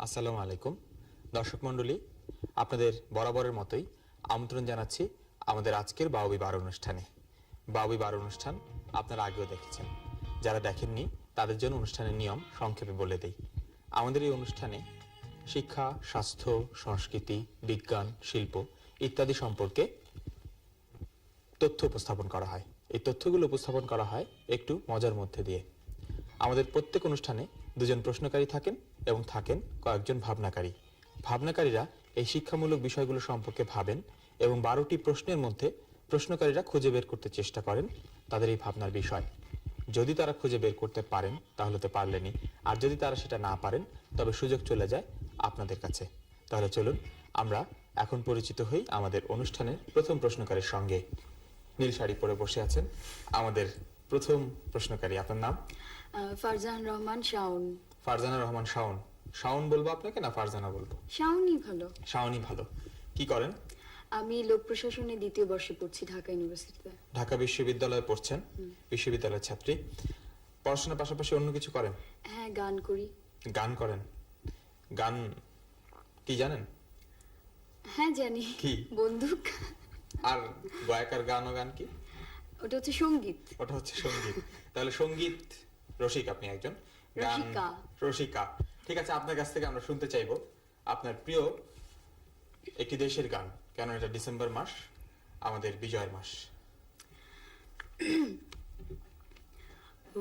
আসসালামু আলাইকুম দর্শক মণ্ডলী, আপনাদের বরাবরের মতোই আমন্ত্রণ জানাচ্ছি আমাদের আজকের বাউবি বার অনুষ্ঠানে। বাউবি বার অনুষ্ঠান আপনারা আগেও দেখেছেন, যারা দেখেননি তাদের জন্য অনুষ্ঠানের নিয়ম সংক্ষেপে বলে দেই। আমাদের এই অনুষ্ঠানে শিক্ষা, স্বাস্থ্য, সংস্কৃতি, বিজ্ঞান, শিল্প ইত্যাদি সম্পর্কে তথ্য উপস্থাপন করা হয়। এই তথ্যগুলো উপস্থাপন করা হয় একটু মজার মধ্যে দিয়ে। আমাদের প্রত্যেক অনুষ্ঠানে দুজন প্রশ্নকারী থাকেন এবং থাকেন কয়েকজন ভাবনাকারী। ভাবনাকারীরা এই শিক্ষামূলক বিষয়গুলো সম্পর্কে ভাবেন এবং 12টি প্রশ্নের মধ্যে প্রশ্নকারীরা খুঁজে বের করতে চেষ্টা করেন তাদের এই ভাবনার বিষয়। যদি তারা খুঁজে বের করতে পারেন তাহলে তো পারলেনই, আর যদি তারা সেটা না পারেন তবে সুযোগ চলে যায় আপনাদের কাছে। তাহলে চলুন আমরা এখন পরিচিত হই আমাদের অনুষ্ঠানের প্রথম প্রশ্নকারীর সঙ্গে। নীল শাড়ি পরে বসে আছেন আমাদের প্রথম প্রশ্নকারী। আপনার নাম? ফারজান রহমান শাওন। ফারজানা রহমান শাওন। শাওন বলবো আপনাকে না ফারজানা বলবো? শাওনই ভালো। শাওনই ভালো। কি করেন? আমি লোক প্রশাসনে দ্বিতীয় বর্ষে পড়ছি ঢাকা ইউনিভার্সিটিতে। ঢাকা বিশ্ববিদ্যালয়ে পড়ছেন, বিশ্ববিদ্যালয়ের ছাত্রী। পড়াশোনার পাশাপাশি অন্য কিছু করেন? হ্যাঁ, গান করি। গান করেন? গান কি জানেন? হ্যাঁ জানি। কি? বন্দুক। আর গায়কার গান ও গান কি? ওটা হচ্ছে সঙ্গীত। ওটা হচ্ছে সঙ্গীত। তাহলে সঙ্গীত রসিক আপনি একজন, গান রসিকা। রসিকা। ঠিক আছে, আপনার কাছ থেকে আমরা শুনতে চাইবো আপনার প্রিয় একটি দেশের গান, কেন এটা ডিসেম্বর মাস, আমাদের বিজয়ের মাস।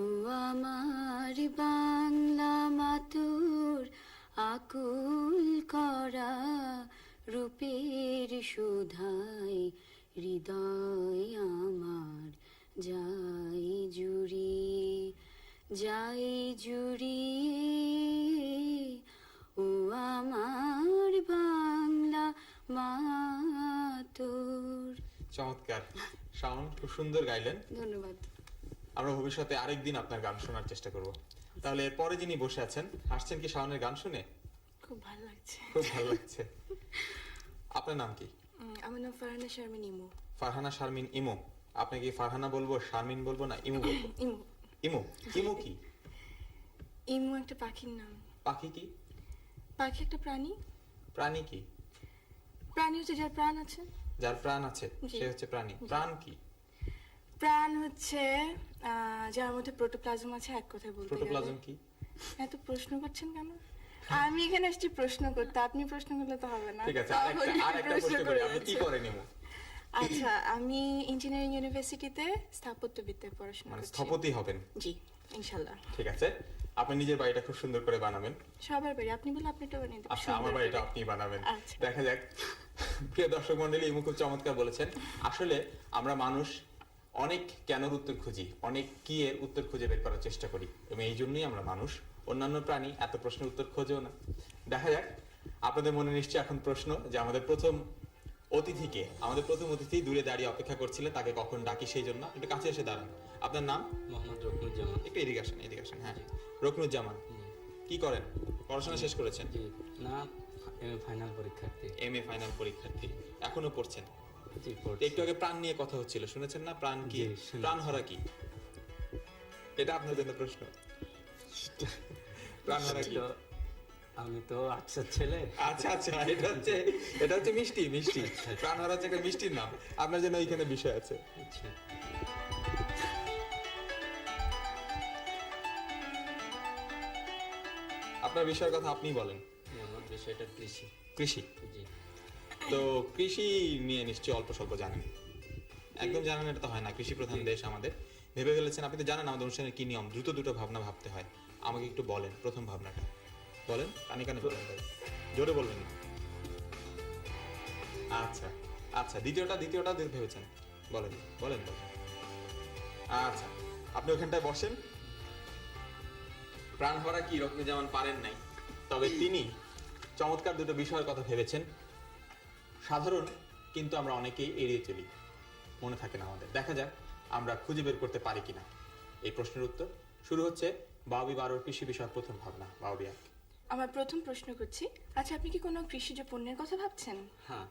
ও আমার বাংলা মাতুর আকুল করা রূপের সুধাই হৃদয় আমার যাই জুড়িয়ে যাই জুড়িয়ে। ও আমার বাংলা মাতুর। চমৎকার শাওন, খুব সুন্দর গাইলেন। ধন্যবাদ। আমরা ভবিষ্যতে আরেকদিন আপনার গান শোনার চেষ্টা করব। তাহলে এরপরে যিনি বসে আছেন, হাসছেন কি শাওনের গান শুনে? খুব ভালো লাগছে। খুব ভালো লাগছে। আপনার নাম কি? আমার নাম ফারহানা শারমিন ইমু। ফারহানা শারমিন ইমু। আপনি কি ফারহানা বলবো, শারমিন বলবো না ইমু বলবো? ইমু। ইমু। ইমু কি? ইমু একটা পাখির নাম। পাখি কি? পাখি একটা প্রাণী। প্রাণী কি? প্রাণী হচ্ছে যার প্রাণ আছে। যার প্রাণ আছে জি। সে হচ্ছে প্রাণী। প্রাণ কি? প্রাণ হচ্ছে যার মধ্যে প্রোটোপ্লাজম আছে, এক কথায় বলতে গেলে। প্রোটোপ্লাজম কি? এত প্রশ্ন করছেন কেন? আমি এখানে এসেছি প্রশ্ন করতে, আপনি প্রশ্ন করলে তো হবে না। ঠিক আছে, আরেকটা প্রশ্ন করি, আপনি কি করেন ইমু? আচ্ছা, আমি ইঞ্জিনিয়ারিং ইউনিভার্সিটিতে স্থাপত্যবিদ্যায় পড়াশোনা মানে করছি। স্থপতি হবেন? জি, ইনশাআল্লাহ। ঠিক আছে, আপনি নিজের বাড়িটা খুব সুন্দর করে বানাবেন। সবার বাড়ি আপনি বলে আপনিটা বানিয়ে দেবেন। আচ্ছা, আমার বাড়িটা আপনি বানাবেন। আচ্ছা। দেখা যাক। প্রিয় দর্শক মণ্ডলী, ইমু খুব চমৎকার বলেছেন। আসলে আমরা মানুষ অনেক কেনর উত্তর খুঁজি, অনেক কি এর উত্তর খুঁজে বের করার চেষ্টা করি, এবং এই জন্যই আমরা মানুষ। অন্যান্য প্রাণী এত প্রশ্নের উত্তর খোঁজেও না। দেখা যাক, আপনাদের মনে নিশ্চয়ই এখন প্রশ্ন যে আমাদের প্রথম অতিথি দূরে দাঁড়িয়ে অপেক্ষা করছিলেন, তাকে কখন ডাকি, সেই জন্য একটু কাছে এসে দাঁড়ান। আপনার নাম? মোহাম্মদ রকনুজ্জামান। একটু এদিকে আসেন, এদিকে আসেন। হ্যাঁ, রকনুজ্জামান। কি করেন? পড়াশোনা শেষ করেছেন? জি না, এমএ ফাইনাল পরীক্ষার্থী। এমএ ফাইনাল পরীক্ষার্থী, এখনো পড়ছেন? জি, পড়ছি। একটু আগে প্রাণ নিয়ে কথা হচ্ছিল, শুনেছেন না? প্রাণ কি? জি, শুনেছি। প্রাণ হরা কি? এটা আপনার জন্য প্রশ্ন। প্রাণ হরা কি? তো আমি তো আচ্ছা ছেলে। আচ্ছা আচ্ছা, এটা হচ্ছে মিষ্টি। প্রাণ হরা হচ্ছে একটা মিষ্টির নাম। আপনার জন্য ওইখানে বিষয় আছে। আচ্ছা, আপনার বিষয়ের কথা আপনি বলেন। আমার বিষয়টা কৃষি। কৃষি। জি। তো কৃষি নিয়ে নিশ্চয়ই অল্প স্বল্প জানেন। একদম জানেন এটা তো হয় না, কৃষি প্রধান দেশ আমাদের। ভেবে ফেলেছেন, আপনি তো জানেন আমাদের অনুষ্ঠানের কি নিয়ম, দ্রুত দুটো ভাবনা ভাবতে হয়। আমাকে একটু বলেন প্রথম ভাবনাটা বলেন, কানে কানে বলেন ভাই, জোরে বলবেন না। আচ্ছা আচ্ছা, দ্বিতীয়টা ভেবেছেন, বলেন বলেন বলেন। আচ্ছা, আপনি ওখানটায় বসেন। প্রাণ ভরা কি রকনুজ্জামান পারেন নাই, তবে তিনি চমৎকার দুটো বিষয়ের কথা ভেবেছেন। সাধারণ, কিন্তু আমরা অনেকেই এড়িয়ে চলি, মনে থাকে না আমাদের। দেখা যাক আমরা খুঁজে বের করতে পারি কিনা এই প্রশ্নের উত্তর। শুরু হচ্ছে বাউবি 12 কৃষি বিষয়ক প্রথম ভাবনা। বাউবি 1। আমার প্রথম প্রশ্ন করছি, আচ্ছা আপনি কি কোনো কৃষিজ পণ্যের কথা ভাবছেন? হ্যাঁ।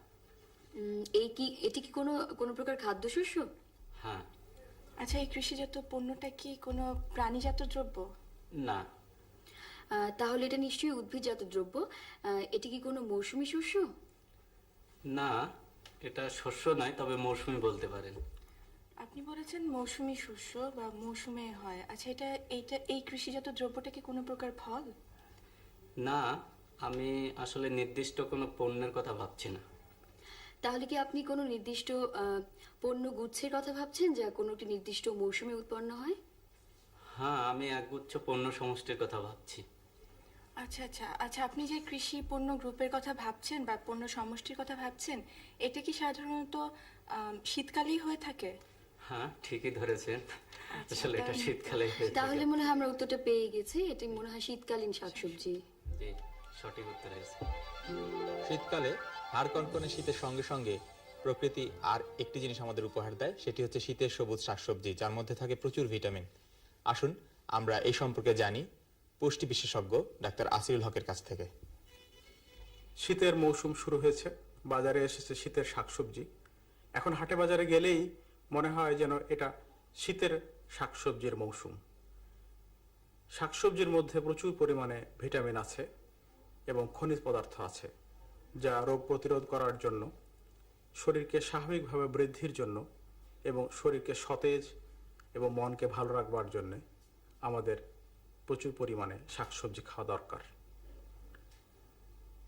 এটি কি কোনো প্রকার খাদ্যশস্য? হ্যাঁ। আচ্ছা, এই কৃষিজাত পণ্যটা কি কোনো প্রাণীজাত দ্রব্য? না। তাহলে এটা নিশ্চয়ই উদ্ভিদজাত দ্রব্য। এটি কি কোনো মৌসুমী শস্য? না, এটা শস্য নয়, তবে মৌসুমী বলতে পারেন। আপনি বলেছেন মৌসুমী শস্য বা মৌসুমে হয়। আচ্ছা, এই কৃষিজাত দ্রব্যটা কি কোনো প্রকার ফল? না, আমি আসলে নির্দিষ্ট কোনো পণ্যের কথা ভাবছি না। তাহলে কি আপনি কোনো নির্দিষ্ট পণ্য গুচ্ছের কথা ভাবছেন, যা কোনো একটি নির্দিষ্ট মৌসুমে উৎপন্ন হয়? হ্যাঁ, আমি একগুচ্ছ পণ্য সমষ্টির কথা ভাবছি। আচ্ছা আচ্ছা আচ্ছা, আপনি যে কৃষি পণ্য গ্রুপের কথা ভাবছেন বা পণ্য সমষ্টির কথা ভাবছেন, এটা কি সাধারণত শীতকালেই হয়ে থাকে? হ্যাঁ, ঠিকই ধরেছেন। আচ্ছা, আসলে এটা তাহলে- শীতকালে হয়ে থাকে। তাহলে মনে হয় আমরা উত্তরটা পেয়ে গেছি। এটি মনে হয় শীতকালীন শাকসবজি। জি, সঠিক উত্তর হয়েছে। শীতকালে হাড় কনকনে শীতের সঙ্গে সঙ্গে প্রকৃতি আর একটি জিনিস আমাদের উপহার দেয়, সেটি হচ্ছে শীতের সবুজ শাকসবজি, যার মধ্যে থাকে প্রচুর ভিটামিন। আসুন আমরা এই সম্পর্কে জানি পুষ্টি বিশেষজ্ঞ ডাক্তার আসিরুল হকের কাছ থেকে। শীতের মৌসুম শুরু হয়েছে, বাজারে এসেছে শীতের শাকসবজি। এখন হাটে বাজারে গেলেই মনে হয় যেন এটা শীতের শাকসবজির মৌসুম। শাকসবজির মধ্যে প্রচুর পরিমাণে ভিটামিন আছে এবং খনিজ পদার্থ আছে, যা রোগ প্রতিরোধ করার জন্য, শরীরকে স্বাভাবিকভাবে বৃদ্ধির জন্য এবং শরীরকে সতেজ এবং মনকে ভালো রাখবার জন্য আমাদের প্রচুর পরিমাণে শাকসবজি খাওয়া দরকার।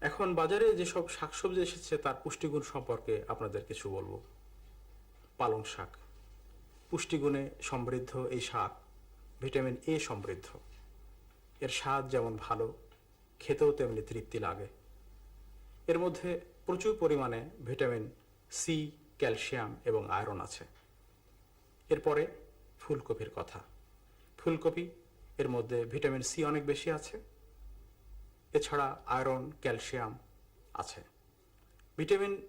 এখন বাজারে যেসব শাকসবজি এসেছে তার পুষ্টিগুণ সম্পর্কে আপনাদের কিছু বলবো। পালং শাক পুষ্টিগুণে সমৃদ্ধ। এই শাক ভিটামিন এ সমৃদ্ধ। এর স্বাদ যেমন ভালো, খেতেও তেমনি তৃপ্তি লাগে। এর মধ্যে প্রচুর পরিমাণে ভিটামিন সি, ক্যালসিয়াম এবং আয়রন আছে। এরপরে ফুলকপির কথা। ফুলকপি এর মধ্যে ভিটামিন সি অনেক বেশি আছে, এছাড়া আয়রন, ক্যালসিয়াম আছে। ভিটামিন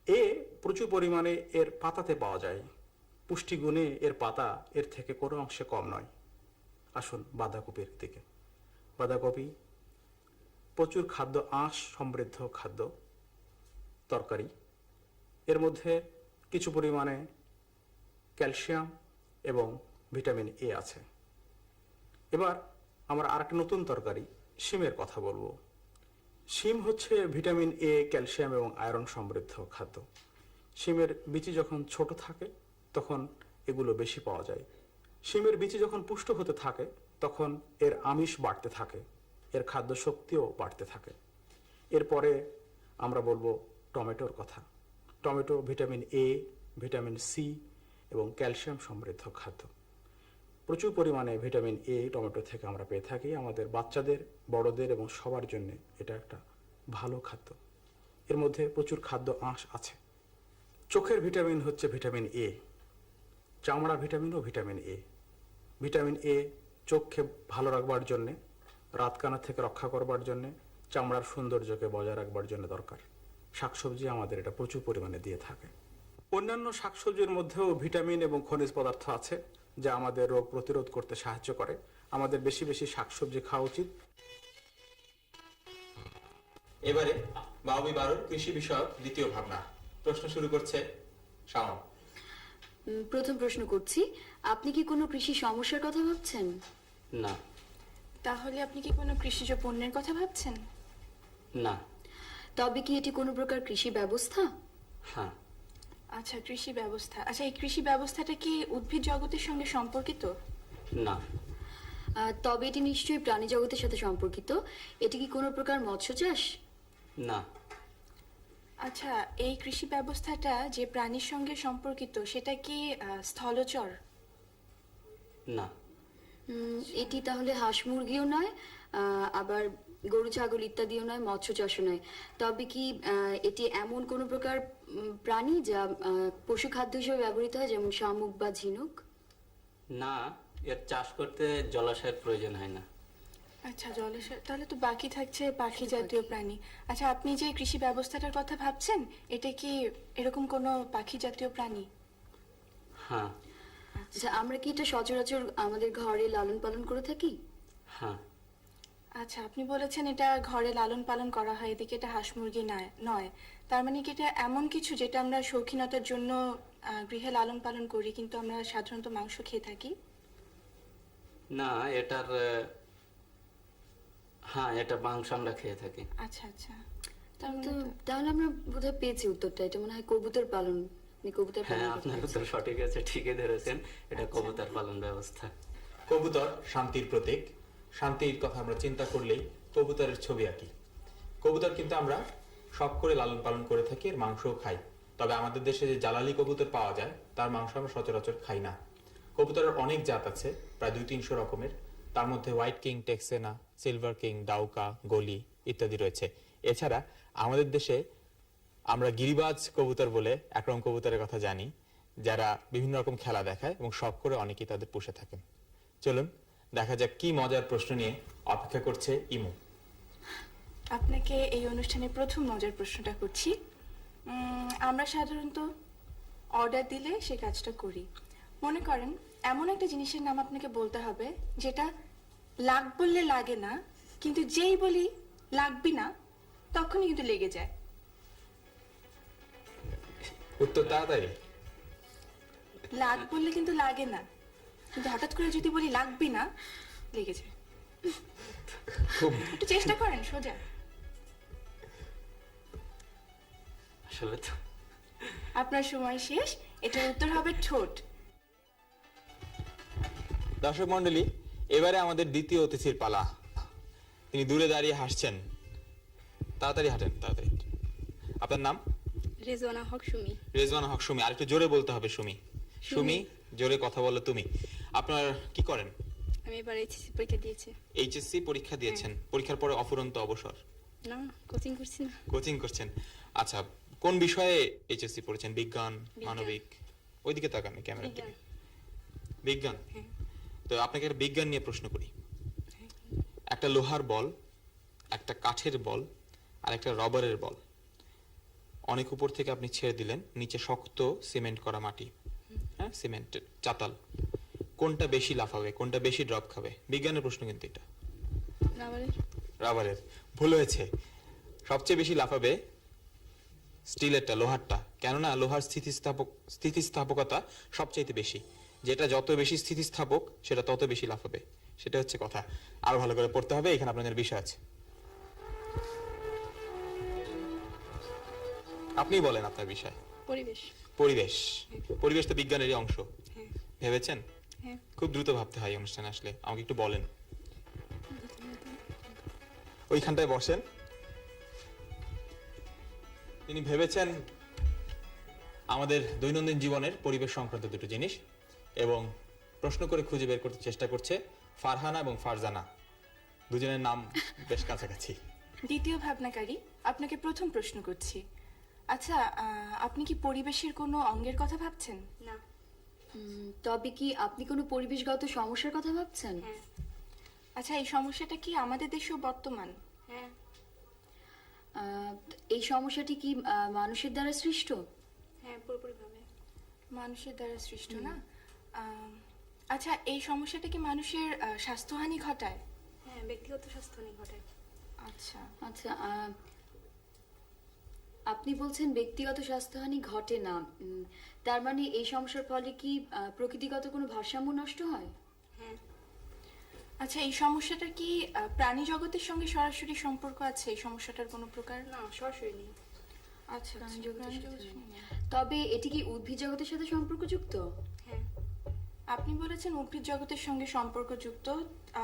এ প্রচুর পরিমাণে এর পাতাতে পাওয়া যায়। পুষ্টিগুণে এর পাতা এর থেকে কোনো অংশে কম নয়। আসুন বাঁধাকপির দিকে। বাঁধাকপি প্রচুর খাদ্য আঁশ সমৃদ্ধ খাদ্য তরকারি। এর মধ্যে কিছু পরিমাণে ক্যালসিয়াম এবং ভিটামিন এ আছে। এবার আমরা আরেকটা নতুন তরকারি শিমের কথা বলবো। শিম হচ্ছে ভিটামিন এ, ক্যালসিয়াম এবং আয়রন সমৃদ্ধ খাদ্য। শিমের বিচি যখন ছোট থাকে তখন এগুলো বেশি পাওয়া যায়। শিমের বিচি যখন পুষ্ট হতে থাকে তখন এর আমিষ বাড়তে থাকে, এর খাদ্য শক্তিও বাড়তে থাকে। এরপরে আমরা বলবো টমেটোর কথা। Tomato vitamin A, vitamin C এবং ক্যালসিয়াম সমৃদ্ধ খাদ্য। প্রচুর পরিমাণে ভিটামিন এ টমেটো থেকে আমরা পেয়ে থাকি। আমাদের বাচ্চাদের, বড়দের এবং সবার জন্য এটা একটা ভালো খাদ্য। এর মধ্যে প্রচুর খাদ্য আঁশ আছে। চোখের ভিটামিন হচ্ছে ভিটামিন এ। চামড়া ভিটামিনও ভিটামিন এ। ভিটামিন এ চোখকে ভালো রাখবার জন্যে, রাতকানা থেকে রক্ষা করবার জন্যে, চামড়ার সৌন্দর্যকে বজায় রাখবার জন্য দরকার। শাকসবজি আমাদের এটা প্রচুর পরিমাণে দিয়ে থাকে। অন্যান্য শাকসবজির মধ্যেও ভিটামিন এবং খনিজ পদার্থ আছে, যা আমাদের রোগ প্রতিরোধ করতে সাহায্য করে। আমাদের বেশি বেশি শাকসবজি খাওয়া উচিত। এবারে বাউবি বারুর কৃষি বিষয়ক দ্বিতীয় ভাবনা। প্রশ্ন শুরু করছে শাওন। প্রথম প্রশ্ন করছি, আপনি কি কোনো কৃষি সমস্যার কথা ভাবছেন? না। তাহলে আপনি কি কোনো কৃষিজ পণ্যের কথা ভাবছেন? না। তবে কি এটি কোনো প্রকার কৃষি ব্যবস্থা? হ্যাঁ। আচ্ছা, কৃষি ব্যবস্থা। আচ্ছা, এই কৃষি ব্যবস্থাটা কি উদ্ভিদ জগতের সঙ্গে সম্পর্কিত? না। তবে এটি নিশ্চয়ই প্রাণী জগতের সাথে সম্পর্কিত। এটি কি কোনো প্রকার মৎস্য চাষ? না। আচ্ছা, এই কৃষি ব্যবস্থাটা যে প্রাণীর সঙ্গে সম্পর্কিত সেটা কি স্থলচর? না। এটি তাহলে হাঁস মুরগিও নয়, আবার গরু ছাগল ইত্যাদিও নয়, মৎস্য চাষও নয়। তবে কি এটি এমন কোনো প্রকার প্রাণী যা পশু খাদ্য হিসেবে ব্যবহৃত হয়, যেমন শামুক বা ঝিনুক? না, এর চাষ করতে জলাশয়ের প্রয়োজন হয় না। আচ্ছা, জলাশয়। তাহলে তো বাকি থাকছে পাখি জাতীয় প্রাণী। আচ্ছা, আপনি যে কৃষি ব্যবস্থাটার কথা ভাবছেন, এটা কি এরকম কোনো পাখি জাতীয় প্রাণী? হ্যাঁ। আচ্ছা, আমরা কি এটা সচরাচর আমাদের ঘরে লালন পালন করে থাকি? হ্যাঁ। আচ্ছা, আপনি বলেছেন এটা ঘরে লালন পালন করা হয়, এদিকে এটা হাঁস মুরগি নয়। তার মানে কি এটা এমন কিছু যেটা আমরা শৌখিনতার জন্য গৃহে লালন পালন করি, কিন্তু আমরা সাধারণত মাংস খেয়ে থাকি? না, এটার হ্যাঁ, এটা মাংস আমরা খেয়ে থাকি। আচ্ছা আচ্ছা, তো তাহলে আমরা বোধহয় পেয়েছি উত্তরটা। এটা মনে হয় কবুতর পালন। আপনি কবুতর হ্যাঁ, পালন আপনার করতে উত্তর সঠিক আছে, ঠিকই ধরেছেন। এটা কবুতর পালন ব্যবস্থা। কবুতর শান্তির প্রতীক। শান্তির কথা আমরা চিন্তা করলেই কবুতরের ছবি আঁকি। কবুতর কিন্তু আমরা শখ করে লালন পালন করে থাকি, এর মাংসও খাই। তবে আমাদের দেশে যে জালালি কবুতর পাওয়া যায় তার মাংস আমরা সচরাচর খাই না। কবুতরের অনেক জাত আছে, প্রায় 200-300 রকমের। তার মধ্যে হোয়াইট কিং, টেক্সেনা, সিলভার কিং, ডাউকা, গলি ইত্যাদি রয়েছে। এছাড়া আমাদের দেশে আমরা গিরিবাজ কবুতর বলে একরকম কবুতরের কথা জানি, যারা বিভিন্ন রকম খেলা দেখায় এবং শখ করে অনেকেই তাদের পুষে থাকেন। চলুন দেখা যাক কি মজার প্রশ্ন নিয়ে অপেক্ষা করছে ইমু। আপনাকে এই অনুষ্ঠানে প্রথম মজার প্রশ্নটা করছি। আমরা সাধারণত অর্ডার দিলে সে কাজটা করি। মনে করেন এমন একটা জিনিসের নাম আপনাকে বলতে হবে যেটা লাগ বললে লাগে না, কিন্তু যেই বলি লাগবি না তখনই কিন্তু লেগে যায়। উত্তর তাড়াতাড়ি। লাগ বললে কিন্তু লাগে না, কিন্তু হঠাৎ করে যদি বলি লাগবি না লেগে যায়। খুব একটু চেষ্টা করেন, সোজা। আসলে তো আপনার সময় শেষ। এটার উত্তর হবে ঠোঁট। দর্শক মন্ডলী, এবারে আমাদের দ্বিতীয় অতিথির পালা। তিনি দূরে দাঁড়িয়ে হাসছেন। তাড়াতাড়ি হাঁটেন, তাড়াতাড়ি হাঁটেন। আপনার নাম? রেজওয়ানা হক সুমি। রেজওয়ানা হক সুমি। আরেকটু জোরে বলতে হবে সুমি। সুমি, জোরে কথা বলো তুমি। আপনার কি করেন? আমি এবার এইচএসসি পরীক্ষা দিয়েছি। এইচএসসি পরীক্ষা দিয়েছেন। পরীক্ষার পরে অফুরন্ত অবসর? না, কোচিং করছি না। কোচিং করছেন। আচ্ছা, কোন বিষয়ে এইচএসসি পড়েছেন? বিজ্ঞান, মানবিক? ওইদিকে তাকান ক্যামেরার দিকে। বিজ্ঞান। তো আপনাকে একটা বিজ্ঞান নিয়ে প্রশ্ন করি। একটা লোহার বল, একটা কাঠের বল, আর একটা রবারের বল অনেক উপর থেকে আপনি ছেড়ে দিলেন, নিচে শক্ত সিমেন্ট করা মাটি, হ্যাঁ, সিমেন্টের চাতাল। কোনটা বেশি লাফাবে, কোনটা বেশি ড্রপ খাবে? বিজ্ঞানের প্রশ্ন কিন্তু এটা। রাবারের। রাবারের। ভুল হয়েছে। সবচেয়ে বেশি লাফাবে স্টিলেরটা, লোহারটা। কেননা লোহার স্থিতিস্থাপকতা সবচাইতে বেশি। যেটা যত বেশি স্থিতিস্থাপক সেটা তত বেশি লাফাবে। সেটা হচ্ছে কথা। আরো ভালো করে পড়তে হবে, এখানে আপনাদের বিষয় আছে। আপনি বলেন আপনার বিষয়। পরিবেশ। পরিবেশ। পরিবেশ তো বিজ্ঞানেরই অংশ। হ্যাঁ। ভেবেছেন? হ্যাঁ। খুব দ্রুত ভাবতে হয় অনুষ্ঠানে আসলে। আমাকে একটু বলেন। ওইখানটায় বসেন। তিনি ভেবেছেন আমাদের দৈনন্দিন জীবনের পরিবেশ সংক্রান্ত দুটো জিনিস এবং প্রশ্ন করে খুঁজে বের করতে চেষ্টা করছে ফারহানা এবং ফারজানা। দুজনের নাম বেশ কাছাকাছি। দ্বিতীয় ভাবনাকারী, আপনাকে প্রথম প্রশ্ন করছি। আচ্ছা, আপনি কি পরিবেশের কোনো অঙ্গের কথা ভাবছেন? না। তবে কি আপনি কোনো পরিবেশগত সমস্যার কথা ভাবছেন? হ্যাঁ। আচ্ছা, এই সমস্যাটা কি আমাদের দেশেও বর্তমান? হ্যাঁ। এই সমস্যাটি কি মানুষের দ্বারা সৃষ্ট? হ্যাঁ, পুরোপুরিভাবে। মানুষের দ্বারা সৃষ্ট না? আচ্ছা, এই সমস্যাটা কি মানুষের স্বাস্থ্যহানি ঘটায়? হ্যাঁ, ব্যক্তিগত স্বাস্থ্যহানি ঘটায়। আচ্ছা, আচ্ছা, আপনি বলছেন ব্যক্তিগত স্বাস্থ্যহানি ঘটে না। তার মানে এই সমস্যার ফলে কি প্রকৃতিগত কোনো ভারসাম্য নষ্ট হয়? হ্যাঁ। আচ্ছা, এই সমস্যাটা কি প্রাণী জগতের সঙ্গে সরাসরি সম্পর্ক আছে এই সমস্যাটার কোনো প্রকার? না, সরাসরি নেই। আচ্ছা, প্রাণী আচ্ছা, জগতের প্রাণী সাথে জগতের সঙ্গে না। তবে এটি কি উদ্ভিদ জগতের সাথে সম্পর্কযুক্ত? হ্যাঁ। আপনি বলেছেন উদ্ভিদ জগতের সঙ্গে সম্পর্কযুক্ত,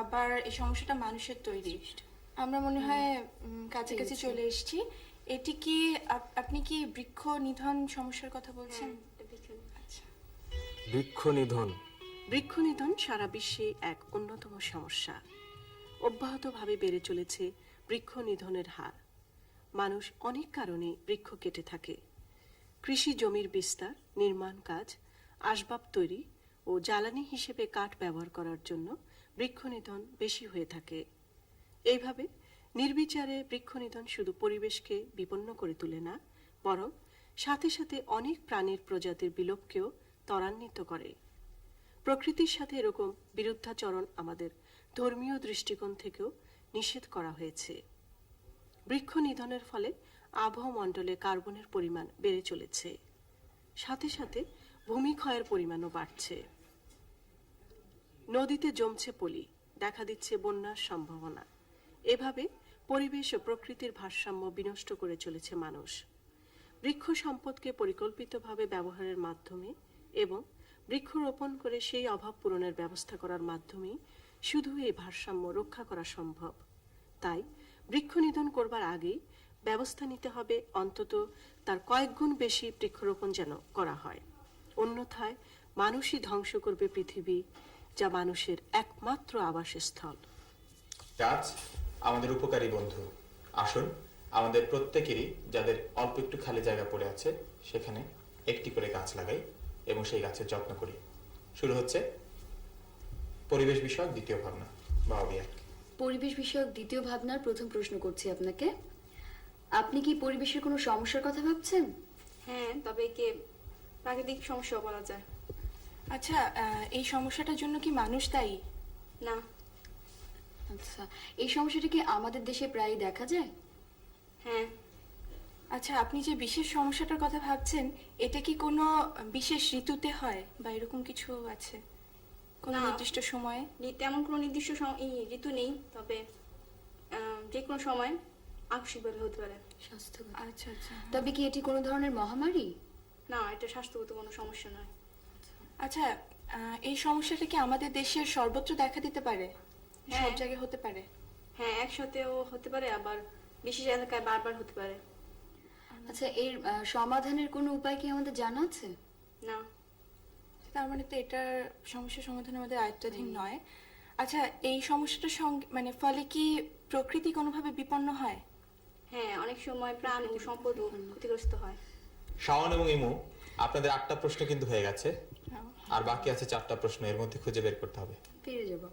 আবার এই সমস্যাটা মানুষের তৈরি। আমরা মনে হয় কাছাকাছি চলে এসেছি। এটি কি আপনি কি বৃক্ষ নিধন সমস্যার কথা বলছেন? হ্যাঁ, এটা বিজ্ঞান। আচ্ছা, বৃক্ষ নিধন। বৃক্ষনিধন সারা বিশ্বে এক অন্যতম সমস্যা। অব্যাহতভাবে বেড়ে চলেছে বৃক্ষ নিধনের হার। মানুষ অনেক কারণে বৃক্ষ কেটে থাকে। কৃষি জমির বিস্তার, নির্মাণ কাজ, আসবাব তৈরি ও জ্বালানি হিসেবে কাঠ ব্যবহার করার জন্য বৃক্ষনিধন বেশি হয়ে থাকে। এইভাবে নির্বিচারে বৃক্ষনিধন শুধু পরিবেশকে বিপন্ন করে তোলে না, বরং সাথে সাথে অনেক প্রাণীর প্রজাতির বিলোপকেও ত্বরান্বিত করে। প্রকৃতির সাথে এরকম বিরুদ্ধাচরণ আমাদের ধর্মীয় দৃষ্টিকোণ থেকেও নিষেধ করা হয়েছে। বৃক্ষ নিধনের ফলে আবহমণ্ডলে কার্বনের পরিমাণ বেড়ে চলেছে, সাথে সাথে ভূমিক্ষয়ের পরিমাণও বাড়ছে। নদীতে জমছে পলি, দেখা দিচ্ছে বন্যার সম্ভাবনা। এভাবে পরিবেশ ও প্রকৃতির ভারসাম্য বিনষ্ট করে চলেছে মানুষ। বৃক্ষ সম্পদকে পরিকল্পিতভাবে ব্যবহারের মাধ্যমে এবং বৃক্ষরোপণ করে সেই অভাব পূরণের ব্যবস্থা করার মাধ্যমে শুধু এই ভারসাম্য রক্ষা করা সম্ভব। তাই বৃক্ষ নিধন করবার আগেই ব্যবস্থা নিতে হবে অন্তত তার কয়েক গুণ বেশি বৃক্ষরোপণ যেন করা হয়। অন্যথায় মানুষই ধ্বংস করবে পৃথিবী, যা মানুষের একমাত্র আবাসস্থল। গাছ আমাদের উপকারী বন্ধু। আসুন আমাদের প্রত্যেকেরই যাদের অল্প একটু খালি জায়গা পড়ে আছে সেখানে একটি করে গাছ লাগাই এবং সেই গাছের যত্ন করি। শুরু হচ্ছে পরিবেশ বিষয়ক দ্বিতীয় ভাবনা বা অভিয়ান। পরিবেশ বিষয়ক দ্বিতীয় ভাবনার প্রথম প্রশ্ন করছি আপনাকে। আপনি কি পরিবেশের কোনো সমস্যার কথা ভাবছেন? হ্যাঁ, তবে একে প্রাকৃতিক সমস্যা বলা যায়। আচ্ছা, এই সমস্যাটার জন্য কি মানুষ দায়ী? না। আচ্ছা, এই সমস্যাটা কি আমাদের দেশে প্রায়ই দেখা যায়? হ্যাঁ। আচ্ছা, আপনি যে বিশেষ সমস্যাটার কথা ভাবছেন, এটা কি কোনো বিশেষ ঋতুতে হয় বা এরকম কিছু আছে কোনো না। নির্দিষ্ট সময়ে? তেমন কোনো নির্দিষ্ট ঋতু নেই, তবে যে কোনো সময় আকস্মিকভাবে হতে পারে। স্বাস্থ্যগত। আচ্ছা আচ্ছা। তবে কি এটি কোনো ধরনের মহামারী? না, এটা স্বাস্থ্যগত কোনো সমস্যা নয়। আচ্ছা, এই সমস্যাটা কি আমাদের দেশের সর্বত্র দেখা দিতে পারে? হ্যাঁ। সব জায়গায় হতে পারে? হ্যাঁ, একসাথেও হতে পারে, আবার বিশেষ এলাকায় বারবার হতে পারে। আচ্ছা, এর সমাধানের কোনো উপায় কি আমাদের জানা আছে? না। তার মানে তো এটার সমস্যা সমাধান আমাদের আয়ত্তাধীন নয়। আচ্ছা, এই সমস্যাটার সঙ্গে মানে ফলে কি প্রকৃতি কোনোভাবে বিপন্ন হয়? হ্যাঁ, অনেক সময় প্রাণ ও সম্পদও ক্ষতিগ্রস্ত হয়। শাওন এবং ইমু, আপনাদের 8টা প্রশ্ন কিন্তু হয়ে গেছে আর বাকি আছে 4টা প্রশ্ন, এর মধ্যে খুঁজে বের করতে হবে। পেরে যাব।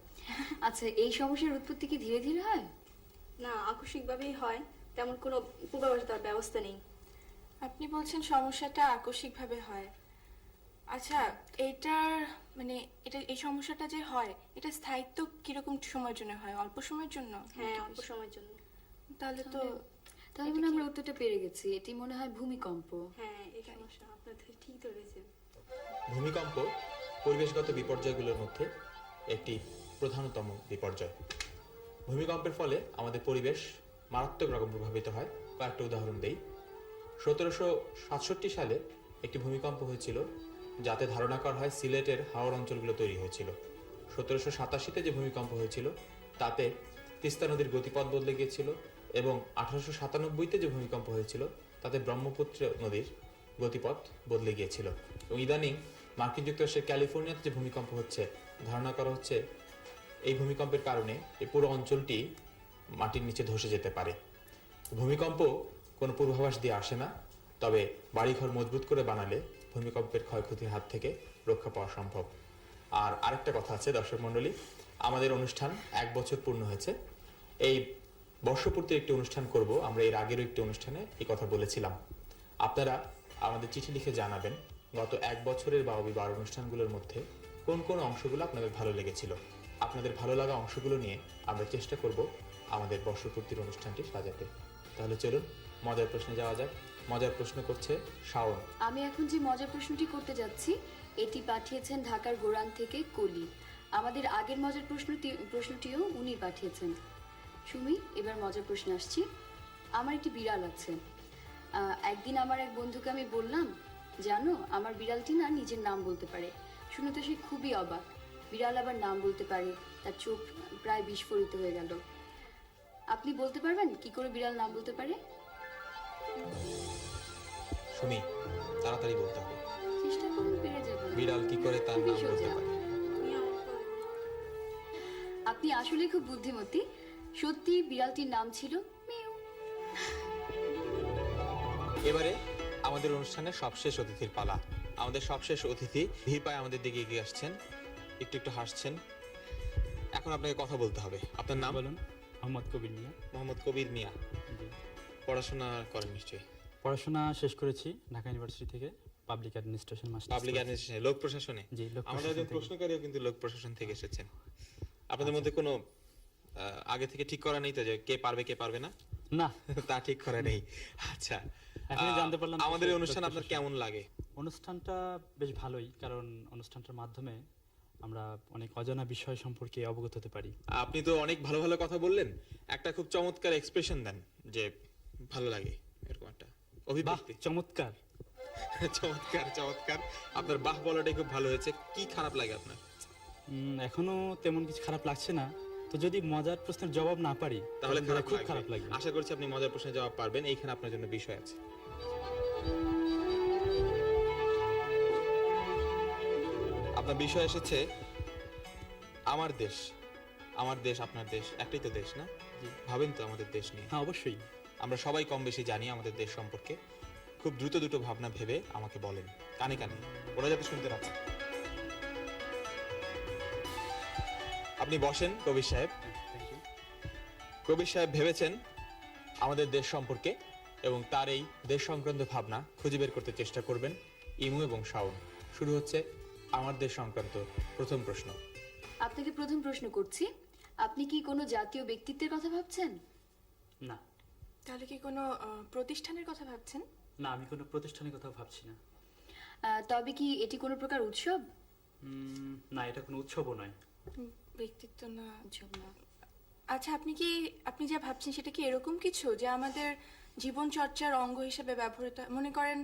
আচ্ছা, এই সমস্যার উৎপত্তি কি ধীরে ধীরে হয়? না, আকস্মিকভাবেই হয়, তেমন কোনো পূর্বাভাস দেওয়ার ব্যবস্থা নেই। আপনি বলছেন সমস্যাটা আকস্মিকভাবে হয়। আচ্ছা, এইটার মানে এই সমস্যাটা যে হয়, এটা স্থায়িত্ব কিরকম সময়ের জন্য হয়? অল্প সময়ের জন্য? হ্যাঁ, অল্প সময়ের জন্য। তাহলে তো তাহলে মনে হয় আমরা উত্তরটা পেরে গেছি। এটি মনে হয় ভূমিকম্প। হ্যাঁ, এই সমস্যা আপনার ঠিক ধরেছেন। ভূমিকম্প পরিবেশগত বিপর্যয়গুলোর মধ্যে একটি প্রধানতম বিপর্যয়। ভূমিকম্পের ফলে আমাদের পরিবেশ মারাত্মক রকম প্রভাবিত হয়। কয়েকটা উদাহরণ দেই। 1767 সালে একটি ভূমিকম্প হয়েছিল, যাতে ধারণা করা হয় সিলেটের হাওর অঞ্চলগুলো তৈরি হয়েছিল। 1787-তে যে ভূমিকম্প হয়েছিল তাতে তিস্তা নদীর গতিপথ বদলে গিয়েছিল এবং 1897-তে যে ভূমিকম্প হয়েছিল তাতে ব্রহ্মপুত্র নদীর গতিপথ বদলে গিয়েছিল। এবং ইদানিং মার্কিন যুক্তরাষ্ট্রের ক্যালিফোর্নিয়াতে যে ভূমিকম্প হচ্ছে, ধারণা করা হচ্ছে এই ভূমিকম্পের কারণে এই পুরো অঞ্চলটি মাটির নিচে ধসে যেতে পারে। ভূমিকম্প কোনো পূর্বাভাস দিয়ে আসে না, তবে বাড়িঘর মজবুত করে বানালে ভূমিকম্পের ক্ষয়ক্ষতির হাত থেকে রক্ষা পাওয়া সম্ভব। আর আরেকটা কথা আছে দর্শক মণ্ডলী, আমাদের অনুষ্ঠান 1 বছর পূর্ণ হয়েছে। এই বর্ষপূর্তির একটি অনুষ্ঠান করব। আমরা এর আগেরও একটি অনুষ্ঠানে এই কথা বলেছিলাম। আপনারা আমাদের চিঠি লিখে জানাবেন গত 1 বছরের বাউবি বার অনুষ্ঠানগুলোর মধ্যে কোন কোন অংশগুলো আপনাদের ভালো লেগেছিল। আপনাদের ভালো লাগা অংশগুলো নিয়ে আমরা চেষ্টা করব আমাদের বর্ষপূর্তির অনুষ্ঠানটি সাজাতে। তাহলে চলুন মজার প্রশ্নে যাওয়া যাক। মজার প্রশ্ন করছে শাওন। আমি এখন যে মজার প্রশ্নটি করতে যাচ্ছি এটি পাঠিয়েছেন ঢাকার গোরান থেকে কলি। আমাদের আগের মজার প্রশ্নটিও উনি পাঠিয়েছেন। সুমি, এবার মজার প্রশ্ন আসছি। আমার একটি বিড়াল আছে। একদিন আমার এক বন্ধুকে আমি বললাম, জানো আমার বিড়ালটি না নিজের নাম বলতে পারে। শুনে তো সে খুবই অবাক। বিড়াল আবার নাম বলতে পারে, তার চোখ প্রায় বিস্ফোরিত হয়ে গেল। আপনি বলতে পারবেন কি করে বিড়াল নাম বলতে পারে? সুমি, তাড়াতাড়ি বলতে হবে। চেষ্টা করুন, পেরে যাবেন। বিড়াল কি করে তার খুবই নাম বলতে সোজা। পারে? আপনি আসলে খুব বুদ্ধিমতী। সত্যি বিড়ালটির নাম ছিল মিউ। এবারে আমাদের অনুষ্ঠানের সবশেষ অতিথির পালা। আমাদের সবশেষ অতিথি ভিড় পায় আমাদের দিকে এগিয়ে আসছেন, একটু একটু হাসছেন। এখন আপনাকে কথা বলতে হবে। আপনার নাম বলুন। মোহাম্মদ কবির মিয়া। মোহাম্মদ কবির মিয়া। পড়াশোনা করেন নিশ্চয়ই? পড়াশোনা শেষ করেছি ঢাকা ইউনিভার্সিটি থেকে, পাবলিক অ্যাডমিনিস্ট্রেশন মাস্টার্স। পাবলিক অ্যাডমিনিস্ট্রেশনে, লোক প্রশাসনে? জি, লোক আমাদের একজন প্রশাসন থেকে। প্রশ্নকারীও কিন্তু লোক প্রশাসন থেকে এসেছেন। আপনাদের মধ্যে কোনো আগে থেকে ঠিক করা নেই তো যে কে পারবে কে পারবে না? না, তা ঠিক করা নেই। আচ্ছা, এখনই জানতে পারলাম। আমাদের এই অনুষ্ঠান আপনার কেমন লাগে? অনুষ্ঠানটা বেশ ভালোই, কারণ অনুষ্ঠানটার মাধ্যমে আমরা অনেক অজানা বিষয় সম্পর্কে অবগত হতে পারি। আপনি তো অনেক ভালো ভালো কথা বললেন, একটা খুব চমৎকার এক্সপ্রেশন দেন যে ভালো লাগে, এরকম একটা বাহ, অভিব্যক্তি। চমৎকার। চমৎকার চমৎকার, আপনার বাহ বলাটাই খুব ভালো হয়েছে। কি খারাপ লাগে আপনার? এখনো তেমন কিছু খারাপ লাগছে না, তো যদি মজার প্রশ্নের জবাব না পারি তাহলে খুব খারাপ লাগবে। আশা করছি আপনি মজার প্রশ্নের জবাব পারবেন। এইখানে আপনার জন্য বিষয় আছে। আপনার বিষয় এসেছে আমার দেশ। আমার দেশ, আপনার দেশ, একটাই তো দেশ না? ভাবেন তো আমাদের দেশ নিয়ে। হ্যাঁ, অবশ্যই। আমরা সবাই কম বেশি জানি আমাদের দেশ সম্পর্কে। খুব দ্রুত দুটো ভাবনা ভেবে আমাকে বলেন, কানে কানে, ওরা যাতে শুনতে না পায়। আপনি বসেন কবির সাহেব। কবির সাহেব ভেবেছেন আমাদের দেশ সম্পর্কে এবং তার এই দেশ সংক্রান্ত ভাবনা খুঁজে বের করতে চেষ্টা করবেন ইমু এবং শাওন। শুরু হচ্ছে আমার দেশ সংক্রান্ত প্রথম প্রশ্ন। আপনাকে প্রথম প্রশ্ন করছি, আপনি কি কোনো জাতীয় ব্যক্তিত্বের কথা ভাবছেন? না, তাহলে কি কোনো প্রতিষ্ঠানের কথা ভাবছেন? না, আমি কোনো প্রতিষ্ঠানের কথা ভাবছি না। তবে কি এটি কোনো প্রকার উৎসব? না, এটা কোনো উৎসবও নয়। ব্যক্তিত্ব না। উৎসব না। আচ্ছা, আপনি যা ভাবছেন সেটা কি এরকম কিছু যে আমাদের জীবন চর্চার অঙ্গ হিসেবে ব্যবহৃত, মনে করেন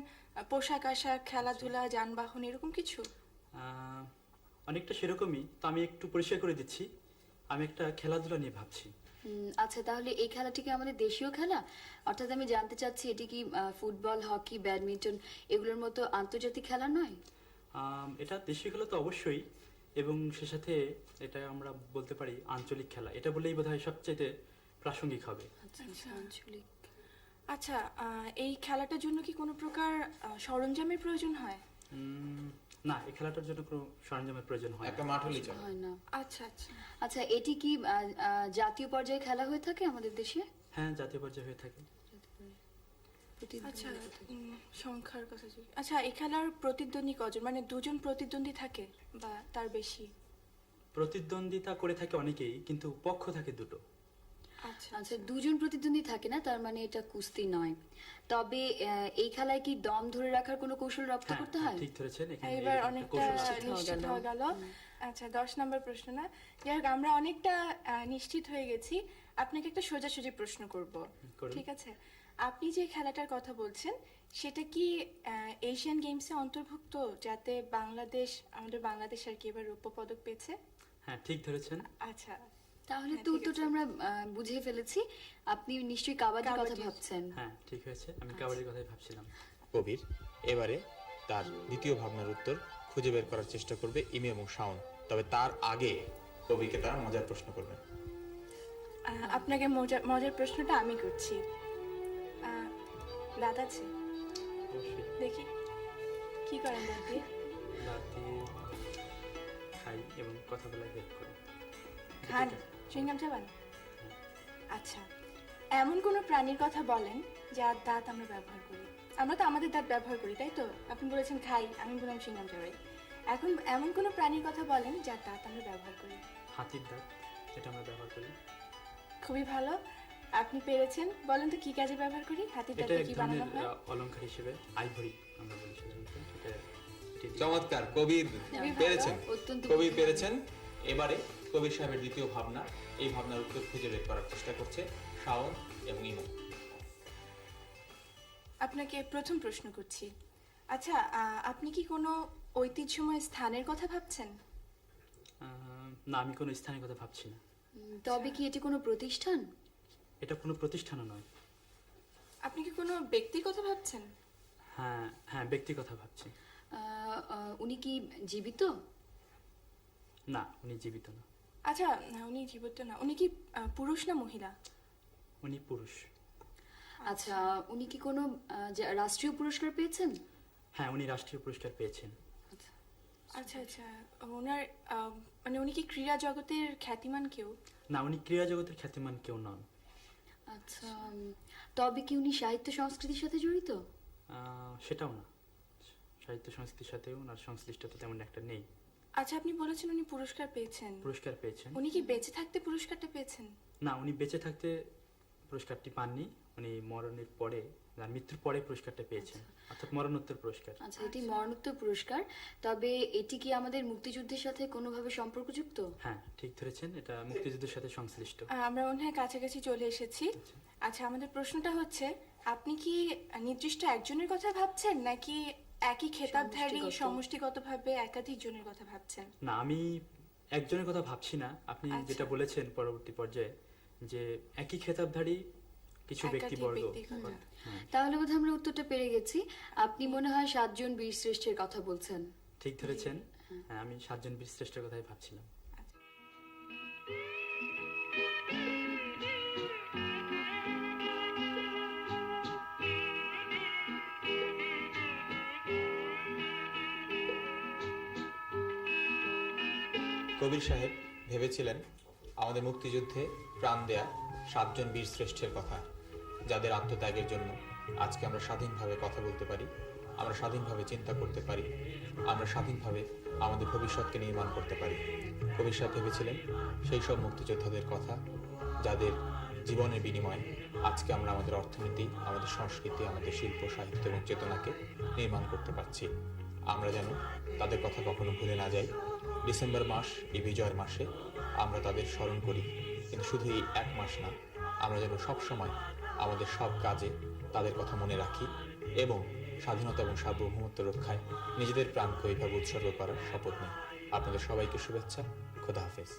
পোশাক আশাক, খেলাধুলা, যানবাহন, এরকম কিছু? অনেকটা সেরকমই, তো আমি একটু পরিষ্কার করে দিচ্ছি, আমি একটা খেলাধুলা নিয়ে ভাবছি। আচ্ছা, তাহলে এই খেলাটি কি আমাদের দেশীয় খেলা? অর্থাৎ আমি জানতে চাচ্ছি এটি কি ফুটবল, হকি, ব্যাডমিন্টন এগুলোর মতো আন্তর্জাতিক খেলা নয়? এটা দেশীয় খেলা তো অবশ্যই, এবং সে সাথে এটা আমরা বলতে পারি আঞ্চলিক খেলা। এটা বললেই বোধহয় সবচেয়ে প্রাসঙ্গিক হবে। আচ্ছা, আঞ্চলিক। আচ্ছা, এই খেলাটার জন্য কি কোনো প্রকার সরঞ্জামের প্রয়োজন হয়? না, এই খেলাটার জন্য কোনো সরঞ্জামের প্রয়োজন হয় একটা না। মাঠ হলেই চলে। হয় না। আচ্ছা আচ্ছা। আচ্ছা, এটি কি জাতীয় পর্যায়ে খেলা হয়ে থাকে আমাদের দেশে? হ্যাঁ, জাতীয় পর্যায়ে হয়ে থাকে। আচ্ছা, সংখ্যার কথা আচ্ছা, এই খেলার প্রতিদ্বন্দ্বী কজন, মানে দুজন প্রতিদ্বন্দ্বী থাকে বা তার বেশি? প্রতিদ্বন্দ্বিতা করে থাকে অনেকেই, কিন্তু পক্ষ থাকে দুটো। আচ্ছা আচ্ছা, দুজন প্রতিদ্বন্দ্বী থাকে না, তার মানে এটা কুস্তি নয়। তবে এই খেলায় কি দম ধরে রাখার কোনো কৌশল রপ্ত হ্যাঁ, করতে হয়? ঠিক ধরেছেন, এখানে এবার এরকম একটা অনেকটা কৌশল আছে। নিশ্চিত হয়ে গেল। আচ্ছা, 10 নম্বর প্রশ্ন না, যাই হোক, আমরা অনেকটা নিশ্চিত হয়ে গেছি। আপনাকে একটা সোজাসুজি প্রশ্ন করব, করুন। ঠিক আছে? আপনি যে খেলাটার কথা বলছেন সেটা কি এশিয়ান গেমসে অন্তর্ভুক্ত, যাতে আমাদের বাংলাদেশ আর কি এবার রৌপ্য পদক পেয়েছে? হ্যাঁ, ঠিক ধরেছেন। আচ্ছা, তাহলে হ্যাঁ, তো ঠিক উত্তরটা আছে। আমরা বুঝে ফেলেছি। আপনি নিশ্চয়ই কাবাডির কথা কাবাডি। ভাবছেন। হ্যাঁ, ঠিক হয়েছে, আমি কাবাডির কথাই ভাবছিলাম। কবির এবারে তার দ্বিতীয় ভাবনার উত্তর খুঁজে বের করার চেষ্টা করবে ইমি এবং শাওন। তবে তার আগে কবিকে তারা মজার প্রশ্ন করবেন। আপনাকে মজার প্রশ্নটা আমি করছি। দাঁত আছে? অবশ্যই। দেখি কি করেন দাঁত দিয়ে? দাঁত দিয়ে খাই এবং কথা বলা বের করি। খান? চুইংগাম চাবান? আচ্ছা, এমন কোনো প্রাণীর কথা বলেন যার দাঁত আমরা ব্যবহার করি। আমরা তো আমাদের দাঁত ব্যবহার করি, তাই তো? আপনি বলেছেন খাই, আমি বললাম চুইংগাম চাবাই। এখন এমন কোনো প্রাণীর কথা বলেন যার দাঁত আমরা ব্যবহার করি। হাতির দাঁত, এটা আমরা ব্যবহার করি। খুবই ভালো, আপনি পেরেছেন। বলেন তো কি কাজে ব্যবহার করি? হাতির দাঁত এটা এক কি ধরনের বানানো হয়? অলংকার হিসেবে আইভরি আমরা বলি সাধারণত। এটি চমৎকার, কবির খুবই ভালো, পেরেছেন। অত্যন্ত কবির পেরেছেন। এবারে কবির সাহেবের দ্বিতীয় ভাবনা, এই ভাবনার উত্তর খুঁজে বের করার চেষ্টা করছে শাওন এবং ইমু। আপনাকে প্রথম প্রশ্ন করছি। আচ্ছা, আপনি কি কোনো ঐতিহ্যময় স্থানের কথা ভাবছেন? না, আমি কোনো স্থানের কথা ভাবছি না। তবে কি এটি কোনো প্রতিষ্ঠান? এটা কোনো প্রতিষ্ঠানও নয়। আপনি কি কোনো ব্যক্তির কথা ভাবছেন? হ্যাঁ হ্যাঁ, ব্যক্তির কথা ভাবছি। উনি কি জীবিত? না, উনি জীবিত না। আচ্ছা, উনি জীবিত না। উনি কি পুরুষ না মহিলা? উনি পুরুষ। আচ্ছা, উনি কি কোনো রাষ্ট্রীয় পুরস্কার পেয়েছেন? হ্যাঁ, উনি রাষ্ট্রীয় পুরস্কার পেয়েছেন। আচ্ছা আচ্ছা, ওনার মানে উনি কি ক্রীড়া জগতের খ্যাতিমান কেউ? না, উনি ক্রীড়া জগতের খ্যাতিমান কেউ নন। আচ্ছা, তবে কি উনি সাহিত্য সংস্কৃতির সাথে জড়িত? সেটাও না, সাহিত্য সংস্কৃতির সাথেও ওনার সংশ্লিষ্টতা তেমন একটা নেই। আচ্ছা, আপনি বলেছেন উনি পুরস্কার পেয়েছেন। পুরস্কার পেয়েছেন। উনি কি বেঁচে থাকতে পুরস্কারটা পেয়েছেন? না, উনি বেঁচে থাকতে পুরস্কারটি পাননি। উনি মরণের পরে, তার মৃত্যুর পরে পুরস্কারটা পেয়েছেন, অর্থাৎ মরণোত্তর পুরস্কার। আচ্ছা, এটি মরণোত্তর পুরস্কার। তবে এটি কি আমাদের মুক্তিযুদ্ধের সাথে কোনোভাবে সম্পর্কযুক্ত? হ্যাঁ, ঠিক ধরেছেন, এটা মুক্তিযুদ্ধের সাথে সংশ্লিষ্ট। আমরা মনে হয় কাছাকাছি চলে এসেছি। আচ্ছা, আমাদের প্রশ্নটা হচ্ছে, আপনি কি নির্দিষ্ট একজনের কথা ভাবছেন নাকি একই খেতাবধারী সমষ্টিগতভাবে একাধিক জনের কথা ভাবছেন? না, আমি একজনের কথা ভাবছি না। আপনি আচ্ছা। যেটা বলেছেন পরবর্তী পর্যায়ে যে একই খেতাবধারী কিছু একাধিক ব্যক্তিবর্গ। ব্যক্তির কথা। তাহলে বোধহয় আমরা উত্তরটা পেরে গেছি। আপনি মনে হয় 7 জন বীর শ্রেষ্ঠের কথা বলছেন। ঠিক ধরেছেন, হ্যাঁ, আমি 7 জন বীর শ্রেষ্ঠের কথাই ভাবছিলাম। কবির সাহেব ভেবেছিলেন আমাদের মুক্তিযুদ্ধে প্রাণ দেয়া 7 জন বীর শ্রেষ্ঠের কথা, যাদের আত্মত্যাগের জন্য আজকে আমরা স্বাধীনভাবে কথা বলতে পারি, আমরা স্বাধীনভাবে চিন্তা করতে পারি, আমরা স্বাধীনভাবে আমাদের ভবিষ্যৎকে নির্মাণ করতে পারি। কবির সাহেব ভেবেছিলেন সেই সব মুক্তিযোদ্ধাদের কথা, যাদের জীবনের বিনিময়ে আজকে আমরা আমাদের অর্থনীতি, আমাদের সংস্কৃতি, আমাদের শিল্প, সাহিত্য এবং চেতনাকে নির্মাণ করতে পারছি। আমরা যেন তাদের কথা কখনো ভুলে না যাই। ডিসেম্বর মাস, এই বিজয়ের মাসে আমরা তাদের স্মরণ করি, কিন্তু শুধু এই এক মাস না, আমরা যেন সব সময় আমাদের সব কাজে তাদের কথা মনে রাখি এবং স্বাধীনতা এবং সার্বভৌমত্ব রক্ষায় নিজেদের প্রাণকে এইভাবে উৎসর্গ করার শপথ নিই। আপনাদের সবাইকে শুভেচ্ছা। খোদা হাফেজ।